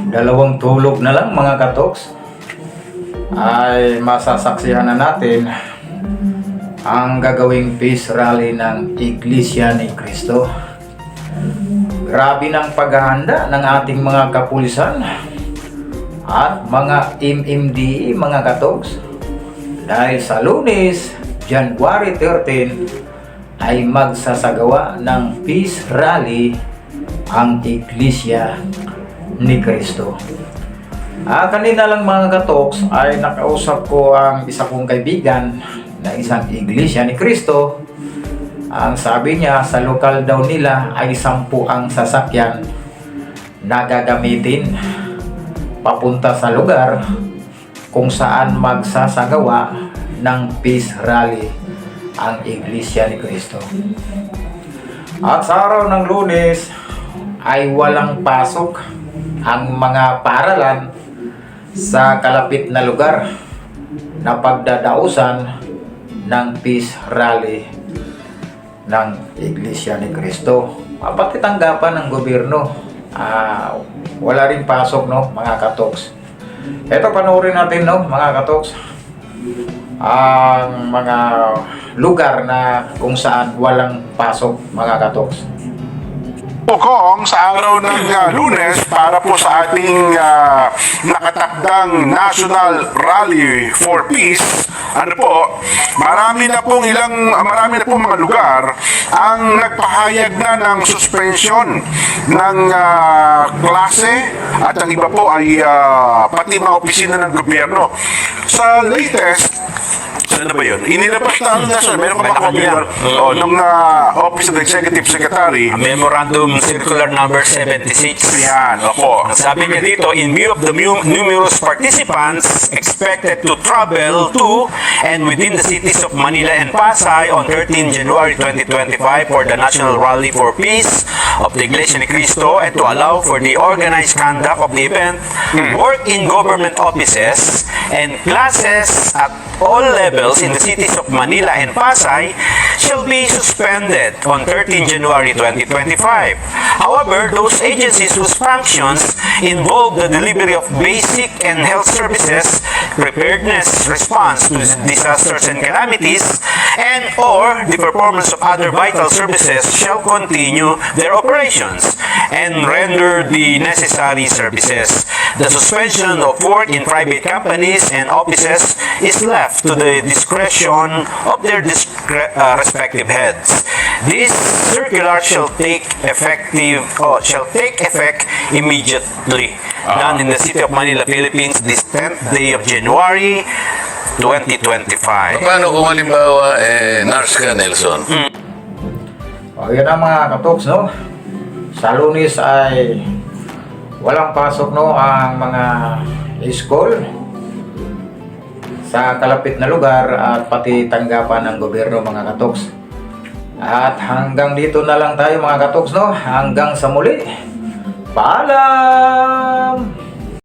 dalawang tulog na lang mga katoks ay masasaksihan na natin ang gagawing peace rally ng Iglesia ni Cristo. Grabe ng paghahanda ng ating mga kapulisan at mga MMDA mga katoks dahil sa Lunes, January 13 ay magsasagawa ng peace rally ang Iglesia ni Cristo. Kanina lang mga katoks ay nakausap ko ang isa kong kaibigan na isang Iglesia ni Cristo. Ang sabi niya sa lokal daw nila ay 10 ang sasakyan na gagamitin papunta sa lugar kung saan magsasagawa ng peace rally ang Iglesia ni Cristo. At sa araw ng Lunes ay walang pasok ang mga paaralan sa kalapit na lugar na pagdadausan ng peace rally ng Iglesia ni Cristo. Pati tanggapan ng gobyerno, wala rin pasok, no, mga katoks. Ito, panoorin natin, no, mga katoks, ang mga lugar na kung saan walang pasok, mga katoks. Kong sa araw ng Lunes para po sa ating nakatakdang National Rally for Peace. Marami na pong mga lugar ang nagpahayag na ng suspensyon ng klase at ang iba po ay pati mga opisina ng gobyerno. Sa latest, ano ba yun? Inilabas na ang national. Meron ka ba copy ng Office of the Executive Secretary? Memorandum Circular Number 76. Yan, opo. Sabi niya dito, in view of the numerous participants expected to travel to and within the cities of Manila and Pasay on 13 January 2025 for the National Rally for Peace of the Iglesia ni Cristo and to allow for the organized conduct of the event, work in government offices and classes at all levels in the cities of Manila and Pasay shall be suspended on 13 January 2025. However, those agencies whose functions involve the delivery of basic and health services, preparedness, response to disasters and calamities, and or the performance of other vital services shall continue their operations and render the necessary services. The suspension of work in private companies and offices is left to the discretion of their respective heads. This circular shall take effect immediately. Done in the city of Manila, Philippines, this 10th day of January 2025. Paano kung halimbawa, nurse ka, Nelson? Yan ang mga katoks, no? Sa Lunes ay walang pasok, no, ang mga school sa kalapit na lugar at pati tanggapan ng gobyerno, mga katoks. At hanggang dito na lang tayo, mga katoks, no? Hanggang sa muli. Paalam!